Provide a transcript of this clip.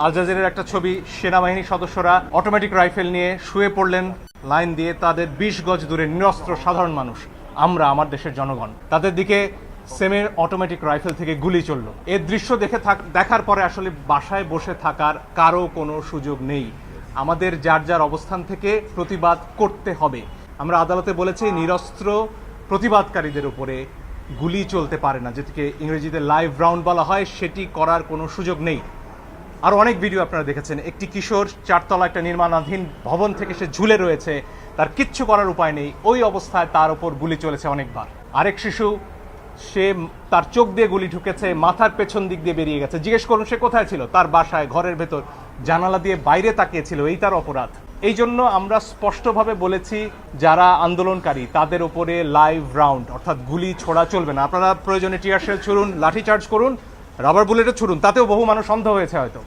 আল জাজিরার একটা ছবি, সেনাবাহিনী সদস্যরা অটোমেটিক রাইফেল নিয়ে শুয়ে পড়লেন লাইন দিয়ে, তাদের 20 গজ দূরে নিরস্ত্র সাধারণ মানুষ, আমরা, আমার দেশের জনগণ, তাদের দিকে সেমের অটোমেটিক রাইফেল থেকে গুলি চলল। এর দৃশ্য দেখার পরে আসলে বাসায় বসে থাকার কারো কোনো সুযোগ নেই। আমাদের যার যার অবস্থান থেকে প্রতিবাদ করতে হবে। আমরা আদালতে বলেছি নিরস্ত্র প্রতিবাদকারীদের উপরে গুলি চলতে পারে না, যেটিকে ইংরেজিতে লাইভ রাউন্ড বলা হয়, সেটি করার কোনো সুযোগ নেই। আর অনেক ভিডিও আপনারা দেখেছেন, একটি কিশোর 4 তলা একটা নির্মাণাধীন ভবন থেকে সে ঝুলে রয়েছে, তার কিচ্ছু করার উপায় নেই, ওই অবস্থায় তার উপর গুলি চলেছে অনেকবার। আরেক শিশু, সে তার চোখ দিয়ে গুলি ঢুকেছে, মাথার পেছন দিক দিয়ে বেরিয়ে গেছে। জিজ্ঞেস করুন সে কোথায় ছিল? তার বাসায়, ঘরের ভেতর, জানালা দিয়ে বাইরে তাকিয়েছিল, এই তার অপরাধ। এই জন্য আমরা স্পষ্টভাবে বলেছি যারা আন্দোলনকারী তাদের উপরে লাইভ রাউন্ড অর্থাৎ গুলি ছোড়া চলবে না। আপনারা প্রয়োজনে টিয়ার শেল ছুড়ুন, লাঠি চার্জ করুন, রাবার বুলেটও ছুড়ুন, তাতেও বহু মানুষ অন্ধ হয়েছে হয়তো।